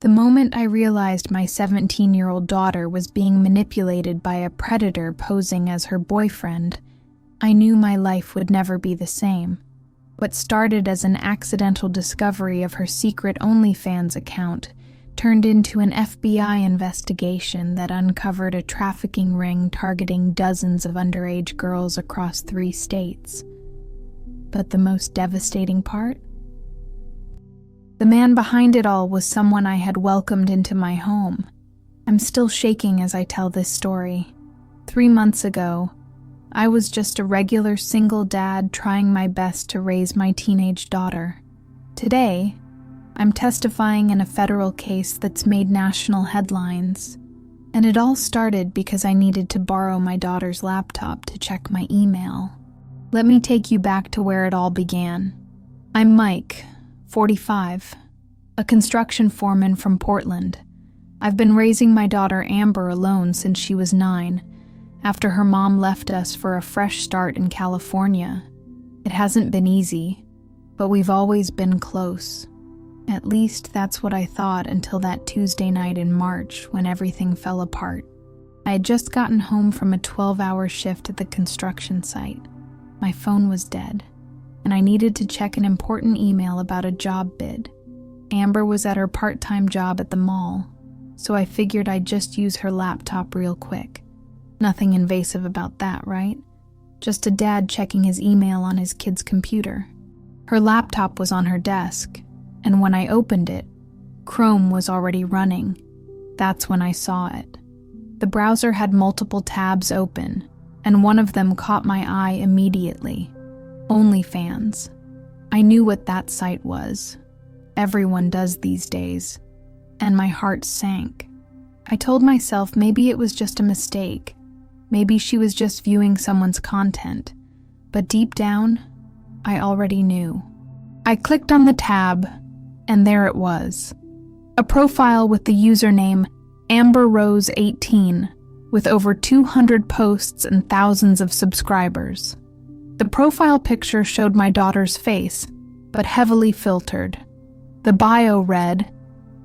The moment I realized my 17-year-old daughter was being manipulated by a predator posing as her boyfriend, I knew my life would never be the same. What started as an accidental discovery of her secret OnlyFans account turned into an FBI investigation that uncovered a trafficking ring targeting dozens of underage girls across 3 states. But the most devastating part? The man behind it all was someone I had welcomed into my home. I'm still shaking as I tell this story. 3 months ago, I was just a regular single dad trying my best to raise my teenage daughter. Today, I'm testifying in a federal case that's made national headlines. And it all started because I needed to borrow my daughter's laptop to check my email. Let me take you back to where it all began. I'm Mike, 45, a construction foreman from Portland. I've been raising my daughter Amber alone since she was 9, after her mom left us for a fresh start in California. It hasn't been easy, but we've always been close. At least that's what I thought until that Tuesday night in March when everything fell apart. I had just gotten home from a 12-hour shift at the construction site. My phone was dead, and I needed to check an important email about a job bid. Amber was at her part-time job at the mall, so I figured I'd just use her laptop real quick. Nothing invasive about that, right? Just a dad checking his email on his kid's computer. Her laptop was on her desk, and when I opened it, Chrome was already running. That's when I saw it. The browser had multiple tabs open, and one of them caught my eye immediately. OnlyFans. I knew what that site was. Everyone does these days. And my heart sank. I told myself maybe it was just a mistake. Maybe she was just viewing someone's content. But deep down, I already knew. I clicked on the tab, and there it was. A profile with the username AmberRose18, with over 200 posts and thousands of subscribers. The profile picture showed my daughter's face, but heavily filtered. The bio read,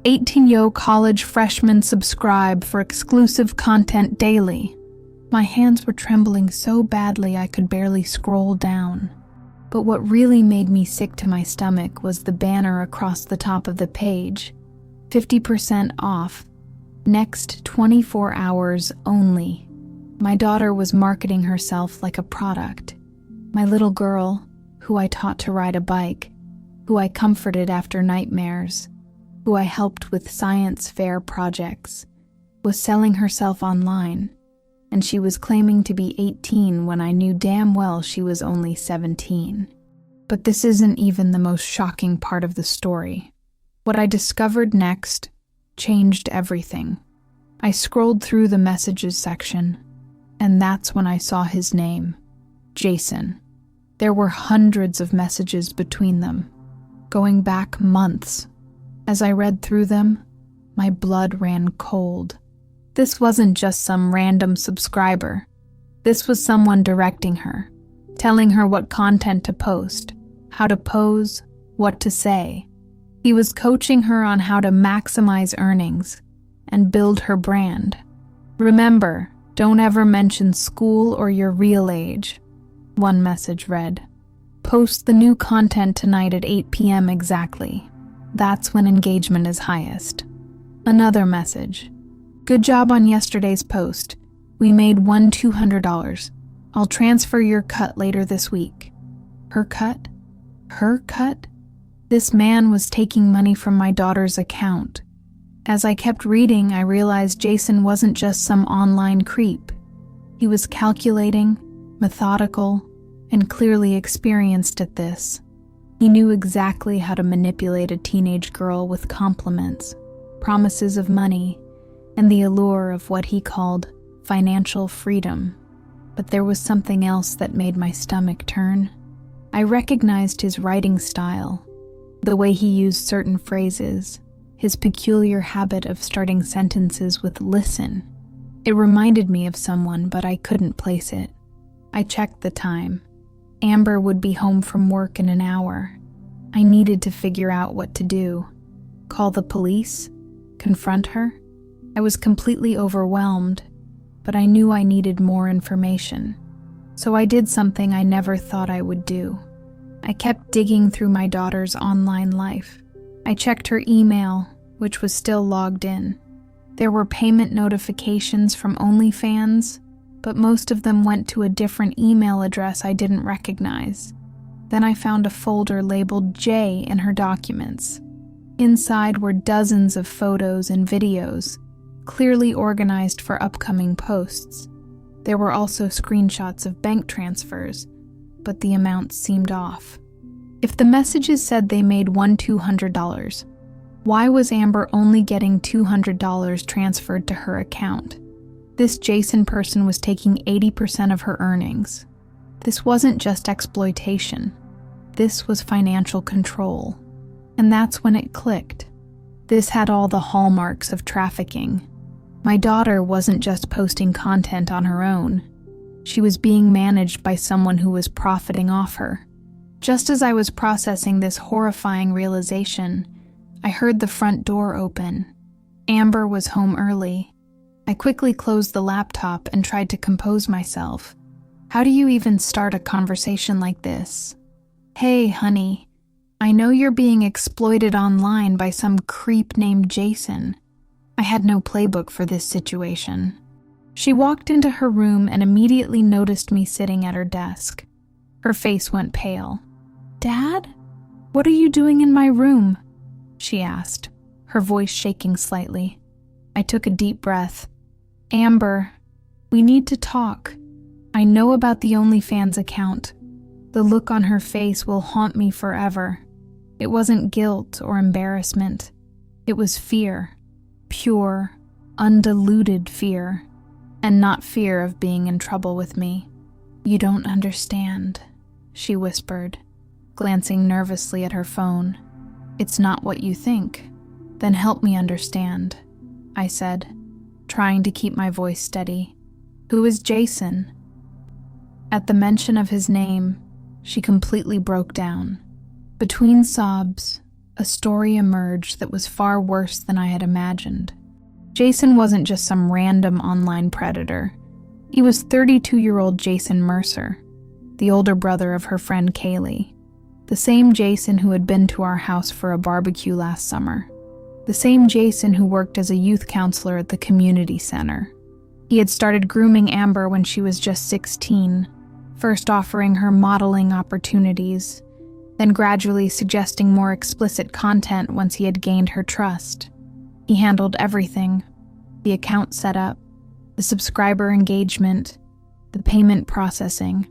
18-yo college freshmen subscribe for exclusive content daily. My hands were trembling so badly I could barely scroll down. But what really made me sick to my stomach was the banner across the top of the page. 50% off. Next 24 hours only. My daughter was marketing herself like a product. My little girl, who I taught to ride a bike, who I comforted after nightmares, who I helped with science fair projects, was selling herself online. And she was claiming to be 18 when I knew damn well she was only 17. But this isn't even the most shocking part of the story. What I discovered next changed everything. I scrolled through the messages section, and that's when I saw his name, Jason. There were hundreds of messages between them, going back months. As I read through them, my blood ran cold. This wasn't just some random subscriber. This was someone directing her, telling her what content to post, how to pose, what to say. He was coaching her on how to maximize earnings and build her brand. Remember, don't ever mention school or your real age, one message read. Post the new content tonight at 8 p.m. exactly. That's when engagement is highest. Another message. Good job on yesterday's post. We made $200. I'll transfer your cut later this week. Her cut? Her cut? This man was taking money from my daughter's account. As I kept reading, I realized Jason wasn't just some online creep. He was calculating, methodical, and clearly experienced at this. He knew exactly how to manipulate a teenage girl with compliments, promises of money, and the allure of what he called financial freedom. But there was something else that made my stomach turn. I recognized his writing style, the way he used certain phrases, his peculiar habit of starting sentences with "listen." It reminded me of someone, but I couldn't place it. I checked the time. Amber would be home from work in an hour. I needed to figure out what to do. Call the police? Confront her? I was completely overwhelmed, but I knew I needed more information. So I did something I never thought I would do. I kept digging through my daughter's online life. I checked her email, which was still logged in. There were payment notifications from OnlyFans, but most of them went to a different email address I didn't recognize. Then I found a folder labeled J in her documents. Inside were dozens of photos and videos, clearly organized for upcoming posts. There were also screenshots of bank transfers, but the amounts seemed off. If the messages said they made $200, why was Amber only getting $200 transferred to her account? This Jason person was taking 80% of her earnings. This wasn't just exploitation. This was financial control. And that's when it clicked. This had all the hallmarks of trafficking. My daughter wasn't just posting content on her own. She was being managed by someone who was profiting off her. Just as I was processing this horrifying realization, I heard the front door open. Amber was home early. I quickly closed the laptop and tried to compose myself. How do you even start a conversation like this? Hey, honey, I know you're being exploited online by some creep named Jason. I had no playbook for this situation. She walked into her room and immediately noticed me sitting at her desk. Her face went pale. Dad? What are you doing in my room? She asked, her voice shaking slightly. I took a deep breath. Amber, we need to talk. I know about the OnlyFans account. The look on her face will haunt me forever. It wasn't guilt or embarrassment. It was fear. Pure, undiluted fear. And not fear of being in trouble with me. You don't understand, she whispered, glancing nervously at her phone. It's not what you think. Then help me understand, I said, trying to keep my voice steady. Who is Jason? At the mention of his name, she completely broke down. Between sobs, a story emerged that was far worse than I had imagined. Jason wasn't just some random online predator. He was 32-year-old Jason Mercer, the older brother of her friend Kaylee. The same Jason who had been to our house for a barbecue last summer. The same Jason who worked as a youth counselor at the community center. He had started grooming Amber when she was just 16, first offering her modeling opportunities, then gradually suggesting more explicit content once he had gained her trust. He handled everything: the account setup, the subscriber engagement, the payment processing.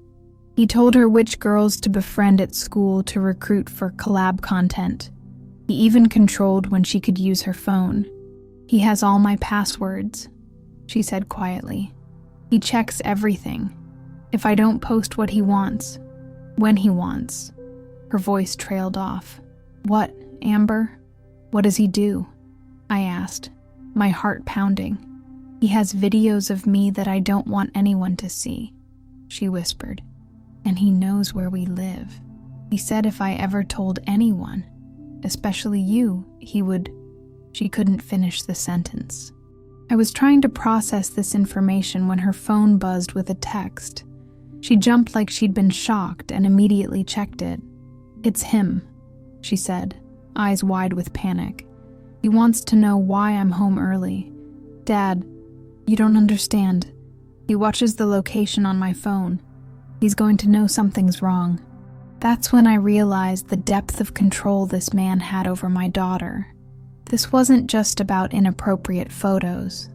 He told her which girls to befriend at school to recruit for collab content. He even controlled when she could use her phone. He has all my passwords, she said quietly. He checks everything. If I don't post what he wants, when he wants. Her voice trailed off. What, Amber? What does he do? I asked, my heart pounding. He has videos of me that I don't want anyone to see, she whispered. And he knows where we live. He said if I ever told anyone, especially you, he would... She couldn't finish the sentence. I was trying to process this information when her phone buzzed with a text. She jumped like she'd been shocked and immediately checked it. It's him, she said, eyes wide with panic. He wants to know why I'm home early. Dad, you don't understand. He watches the location on my phone. He's going to know something's wrong. That's when I realized the depth of control this man had over my daughter. This wasn't just about inappropriate photos.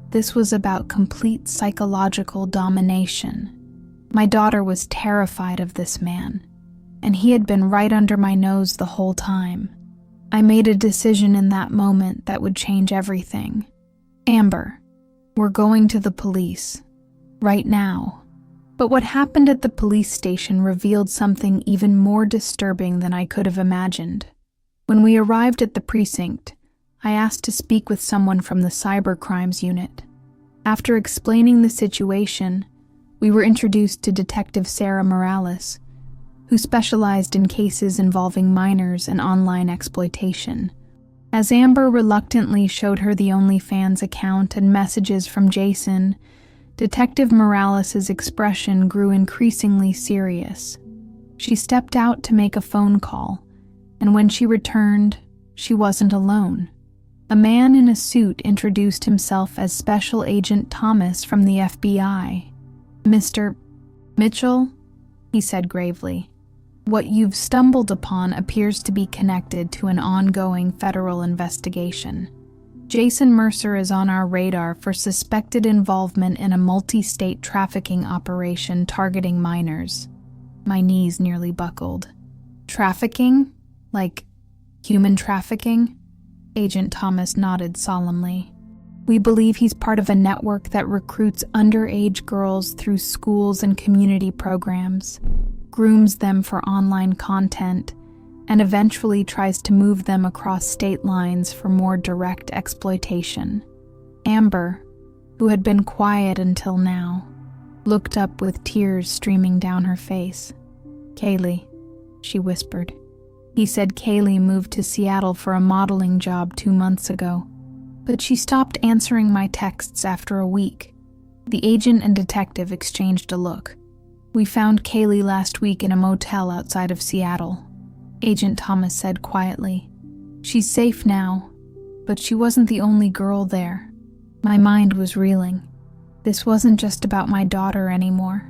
This was about complete psychological domination. My daughter was terrified of this man, and he had been right under my nose the whole time. I made a decision in that moment that would change everything. Amber, we're going to the police. Right now. But what happened at the police station revealed something even more disturbing than I could have imagined. When we arrived at the precinct, I asked to speak with someone from the cybercrimes unit. After explaining the situation, we were introduced to Detective Sarah Morales, who specialized in cases involving minors and online exploitation. As Amber reluctantly showed her the OnlyFans account and messages from Jason, Detective Morales' expression grew increasingly serious. She stepped out to make a phone call, and when she returned, she wasn't alone. A man in a suit introduced himself as Special Agent Thomas from the FBI. "Mr. Mitchell," he said gravely, "what you've stumbled upon appears to be connected to an ongoing federal investigation. Jason Mercer is on our radar for suspected involvement in a multi-state trafficking operation targeting minors." My knees nearly buckled. "Trafficking? Like human trafficking?" Agent Thomas nodded solemnly. "We believe he's part of a network that recruits underage girls through schools and community programs, grooms them for online content, and eventually tries to move them across state lines for more direct exploitation." Amber, who had been quiet until now, looked up with tears streaming down her face. "Kaylee," she whispered. "He said Kaylee moved to Seattle for a modeling job 2 months ago, but she stopped answering my texts after a week." The agent and detective exchanged a look. "We found Kaylee last week in a motel outside of Seattle," Agent Thomas said quietly. "She's safe now, but she wasn't the only girl there." My mind was reeling. This wasn't just about my daughter anymore.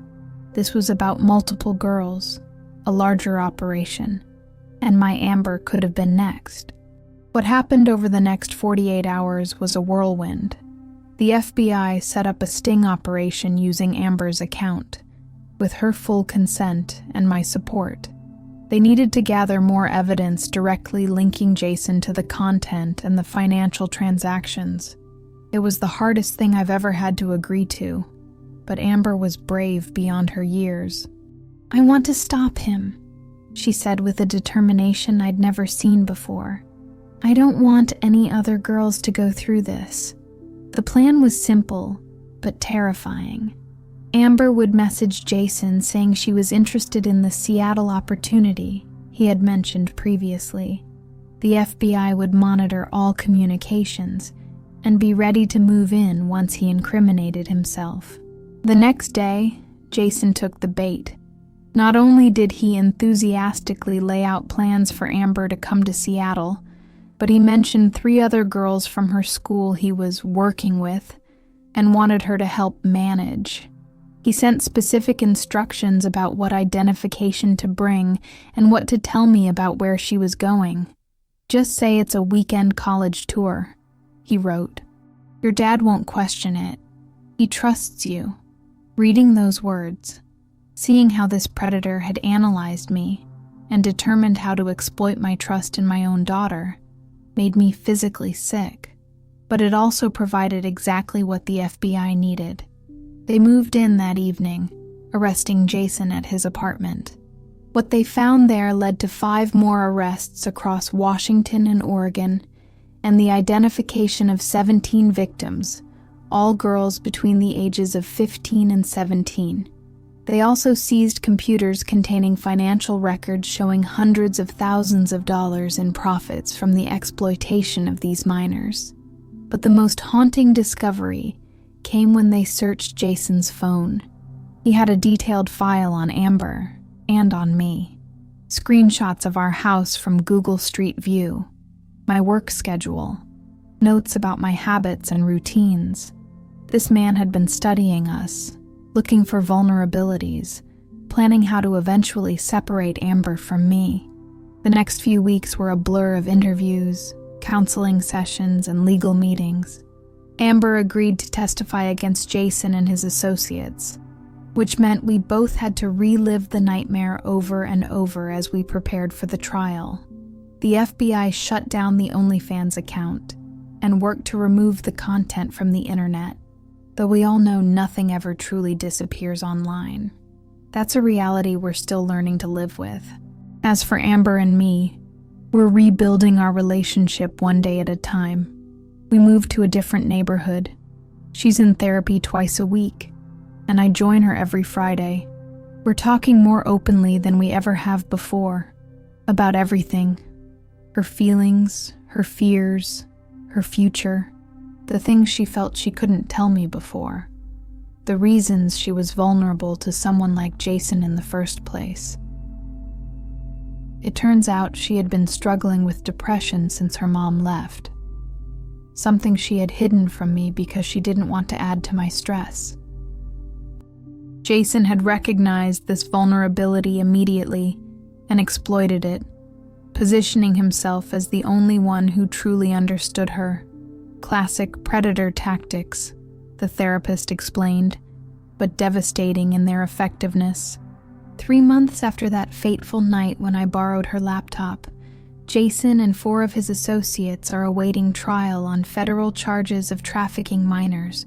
This was about multiple girls, a larger operation, and my Amber could have been next. What happened over the next 48 hours was a whirlwind. The FBI set up a sting operation using Amber's account, with her full consent and my support. They needed to gather more evidence directly linking Jason to the content and the financial transactions. It was the hardest thing I've ever had to agree to, but Amber was brave beyond her years. "I want to stop him," she said with a determination I'd never seen before. "I don't want any other girls to go through this." The plan was simple, but terrifying. Amber would message Jason saying she was interested in the Seattle opportunity he had mentioned previously. The FBI would monitor all communications and be ready to move in once he incriminated himself. The next day, Jason took the bait. Not only did he enthusiastically lay out plans for Amber to come to Seattle, but he mentioned 3 other girls from her school he was working with and wanted her to help manage. He sent specific instructions about what identification to bring and what to tell me about where she was going. "Just say it's a weekend college tour," he wrote. "Your dad won't question it. He trusts you." Reading those words, seeing how this predator had analyzed me and determined how to exploit my trust in my own daughter, made me physically sick. But it also provided exactly what the FBI needed. They moved in that evening, arresting Jason at his apartment. What they found there led to 5 more arrests across Washington and Oregon, and the identification of 17 victims, all girls between the ages of 15 and 17. They also seized computers containing financial records showing hundreds of thousands of dollars in profits from the exploitation of these minors. But the most haunting discovery came when they searched Jason's phone. He had a detailed file on Amber and on me. Screenshots of our house from Google Street View, my work schedule, notes about my habits and routines. This man had been studying us, looking for vulnerabilities, planning how to eventually separate Amber from me. The next few weeks were a blur of interviews, counseling sessions, and legal meetings. Amber agreed to testify against Jason and his associates, which meant we both had to relive the nightmare over and over as we prepared for the trial. The FBI shut down the OnlyFans account and worked to remove the content from the internet, though we all know nothing ever truly disappears online. That's a reality we're still learning to live with. As for Amber and me, we're rebuilding our relationship one day at a time. We moved to a different neighborhood. She's in therapy twice a week, and I join her every Friday. We're talking more openly than we ever have before, about everything. Her feelings, her fears, her future, the things she felt she couldn't tell me before, the reasons she was vulnerable to someone like Jason in the first place. It turns out she had been struggling with depression since her mom left, something she had hidden from me because she didn't want to add to my stress. Jason had recognized this vulnerability immediately and exploited it, positioning himself as the only one who truly understood her. Classic predator tactics, the therapist explained, but devastating in their effectiveness. 3 months after that fateful night when I borrowed her laptop, Jason and 4 of his associates are awaiting trial on federal charges of trafficking minors,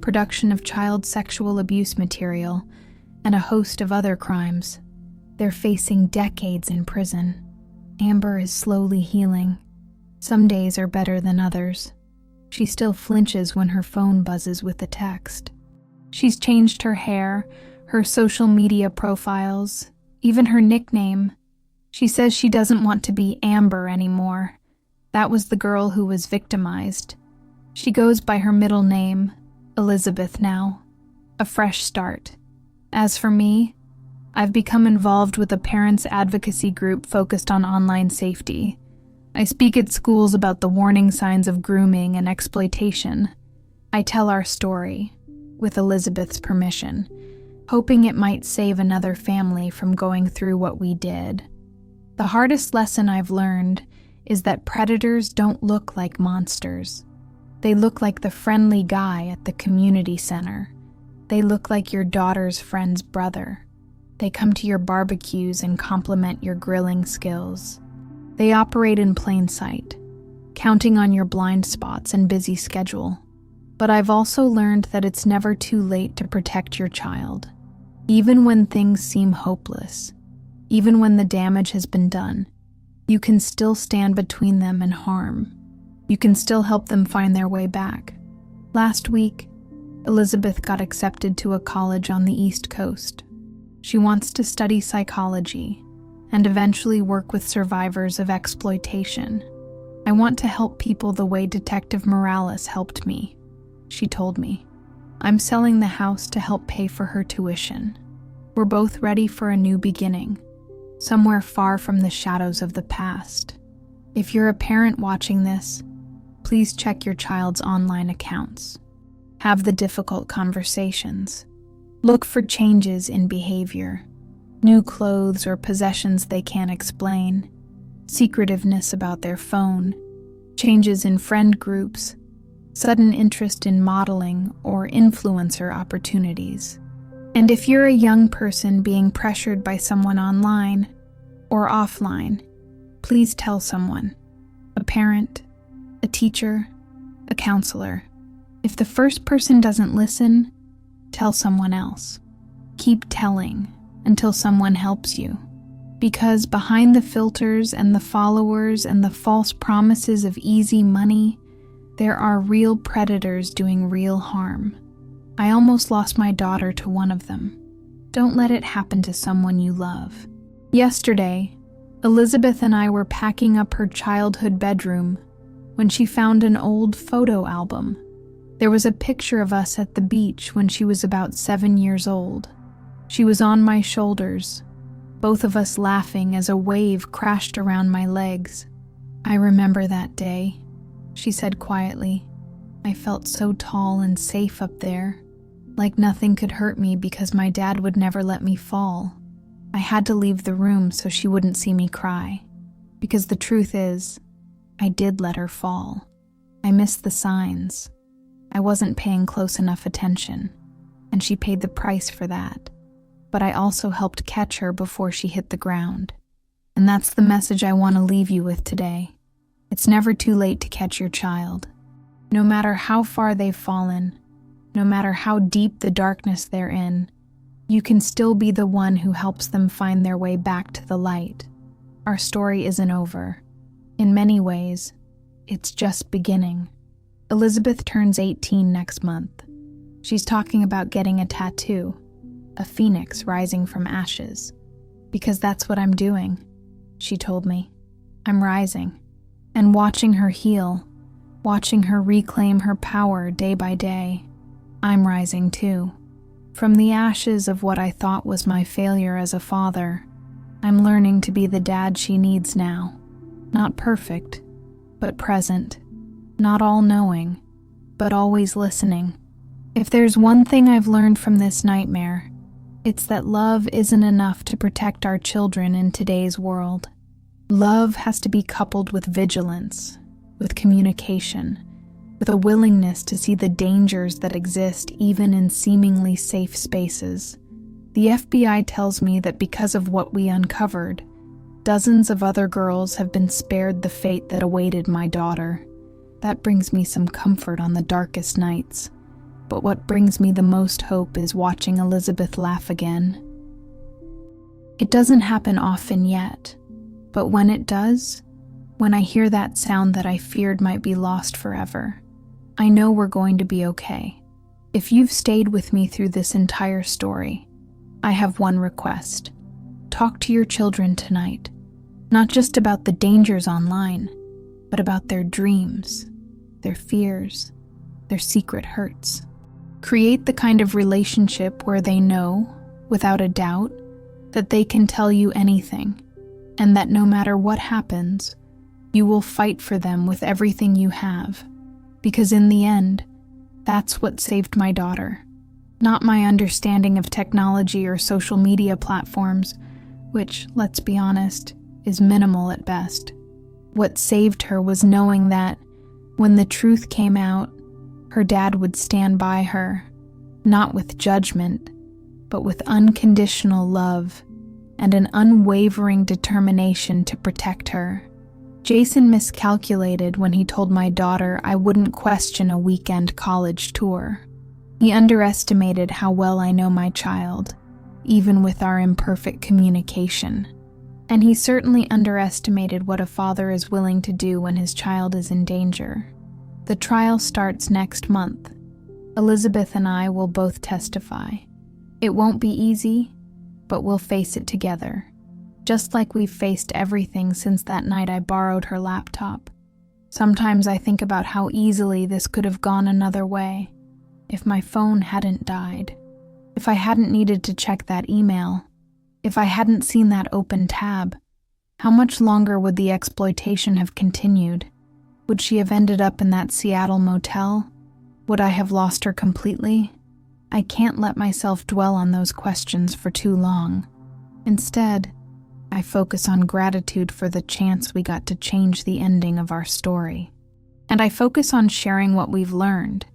production of child sexual abuse material, and a host of other crimes. They're facing decades in prison. Amber is slowly healing. Some days are better than others. She still flinches when her phone buzzes with a text. She's changed her hair, her social media profiles, even her nickname. She says she doesn't want to be Amber anymore. That was the girl who was victimized. She goes by her middle name, Elizabeth now. A fresh start. As for me, I've become involved with a parents' advocacy group focused on online safety. I speak at schools about the warning signs of grooming and exploitation. I tell our story, with Elizabeth's permission, hoping it might save another family from going through what we did. The hardest lesson I've learned is that predators don't look like monsters. They look like the friendly guy at the community center. They look like your daughter's friend's brother. They come to your barbecues and compliment your grilling skills. They operate in plain sight, counting on your blind spots and busy schedule. But I've also learned that it's never too late to protect your child. Even when things seem hopeless, even when the damage has been done, you can still stand between them and harm. You can still help them find their way back. Last week, Elizabeth got accepted to a college on the East Coast. She wants to study psychology and eventually work with survivors of exploitation. I want to help people the way Detective Morales helped me, she told me. I'm selling the house to help pay for her tuition. We're both ready for a new beginning, somewhere far from the shadows of the past. If you're a parent watching this, please check your child's online accounts. Have the difficult conversations. Look for changes in behavior, new clothes or possessions they can't explain, secretiveness about their phone, changes in friend groups, sudden interest in modeling or influencer opportunities. And if you're a young person being pressured by someone online or offline, please tell someone, a parent, a teacher, a counselor. If the first person doesn't listen, tell someone else. Keep telling until someone helps you. Because behind the filters and the followers and the false promises of easy money, there are real predators doing real harm. I almost lost my daughter to one of them. Don't let it happen to someone you love. Yesterday, Elizabeth and I were packing up her childhood bedroom when she found an old photo album. There was a picture of us at the beach when she was about 7 years old. She was on my shoulders, both of us laughing as a wave crashed around my legs. I remember that day, she said quietly. I felt so tall and safe up there, like nothing could hurt me because my dad would never let me fall. I had to leave the room so she wouldn't see me cry, because the truth is, I did let her fall. I missed the signs. I wasn't paying close enough attention, and she paid the price for that. But I also helped catch her before she hit the ground. And that's the message I want to leave you with today. It's never too late to catch your child. No matter how far they've fallen, no matter how deep the darkness they're in, you can still be the one who helps them find their way back to the light. Our story isn't over. In many ways, it's just beginning. Elizabeth turns 18 next month. She's talking about getting a tattoo, a phoenix rising from ashes. Because that's what I'm doing, she told me. I'm rising. And watching her heal, watching her reclaim her power day by day, I'm rising too. From the ashes of what I thought was my failure as a father, I'm learning to be the dad she needs now. Not perfect, but present. Not all-knowing, but always listening. If there's one thing I've learned from this nightmare, it's that love isn't enough to protect our children in today's world. Love has to be coupled with vigilance, with communication, with a willingness to see the dangers that exist even in seemingly safe spaces. The FBI tells me that because of what we uncovered, dozens of other girls have been spared the fate that awaited my daughter. That brings me some comfort on the darkest nights. But what brings me the most hope is watching Elizabeth laugh again. It doesn't happen often yet, but when it does, when I hear that sound that I feared might be lost forever, I know we're going to be okay. If you've stayed with me through this entire story, I have one request. Talk to your children tonight, not just about the dangers online, but about their dreams, their fears, their secret hurts. Create the kind of relationship where they know, without a doubt, that they can tell you anything, and that no matter what happens, you will fight for them with everything you have. Because in the end, that's what saved my daughter. Not my understanding of technology or social media platforms, which, let's be honest, is minimal at best. What saved her was knowing that, when the truth came out, her dad would stand by her, not with judgment, but with unconditional love and an unwavering determination to protect her. Jason miscalculated when he told my daughter I wouldn't question a weekend college tour. He underestimated how well I know my child, even with our imperfect communication. And he certainly underestimated what a father is willing to do when his child is in danger. The trial starts next month. Elizabeth and I will both testify. It won't be easy, but we'll face it together. Just like we've faced everything since that night I borrowed her laptop. Sometimes I think about how easily this could have gone another way, if my phone hadn't died, if I hadn't needed to check that email, if I hadn't seen that open tab. How much longer would the exploitation have continued? Would she have ended up in that Seattle motel? Would I have lost her completely? I can't let myself dwell on those questions for too long. Instead, I focus on gratitude for the chance we got to change the ending of our story. And I focus on sharing what we've learned,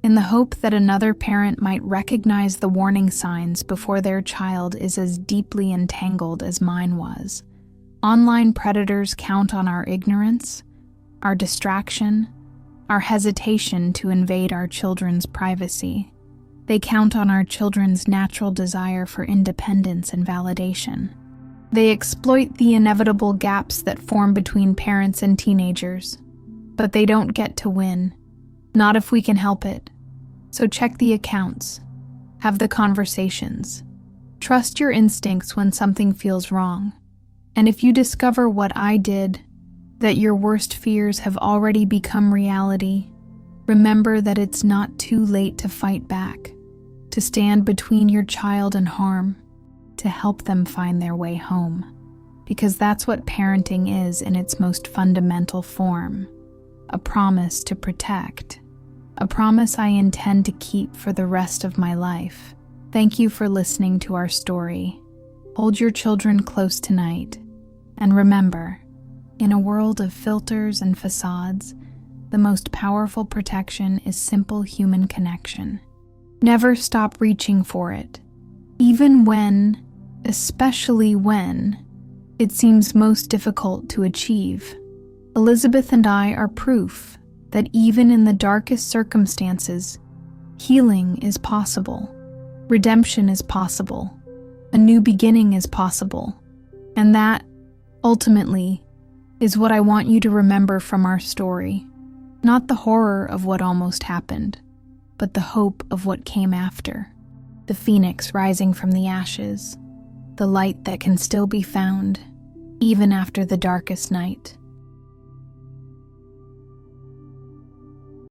in the hope that another parent might recognize the warning signs before their child is as deeply entangled as mine was. Online predators count on our ignorance, our distraction, our hesitation to invade our children's privacy. They count on our children's natural desire for independence and validation. They exploit the inevitable gaps that form between parents and teenagers, but they don't get to win, not if we can help it. So check the accounts, have the conversations, trust your instincts when something feels wrong. And if you discover what I did, that your worst fears have already become reality, remember that it's not too late to fight back, to stand between your child and harm, to help them find their way home. Because that's what parenting is in its most fundamental form. A promise to protect. A promise I intend to keep for the rest of my life. Thank you for listening to our story. Hold your children close tonight. And remember, in a world of filters and facades, the most powerful protection is simple human connection. Never stop reaching for it, even when, especially when, it seems most difficult to achieve. Elizabeth and I are proof that even in the darkest circumstances, healing is possible, redemption is possible, a new beginning is possible, and that, ultimately, is what I want you to remember from our story. Not the horror of what almost happened, but the hope of what came after. The phoenix rising from the ashes, the light that can still be found, even after the darkest night.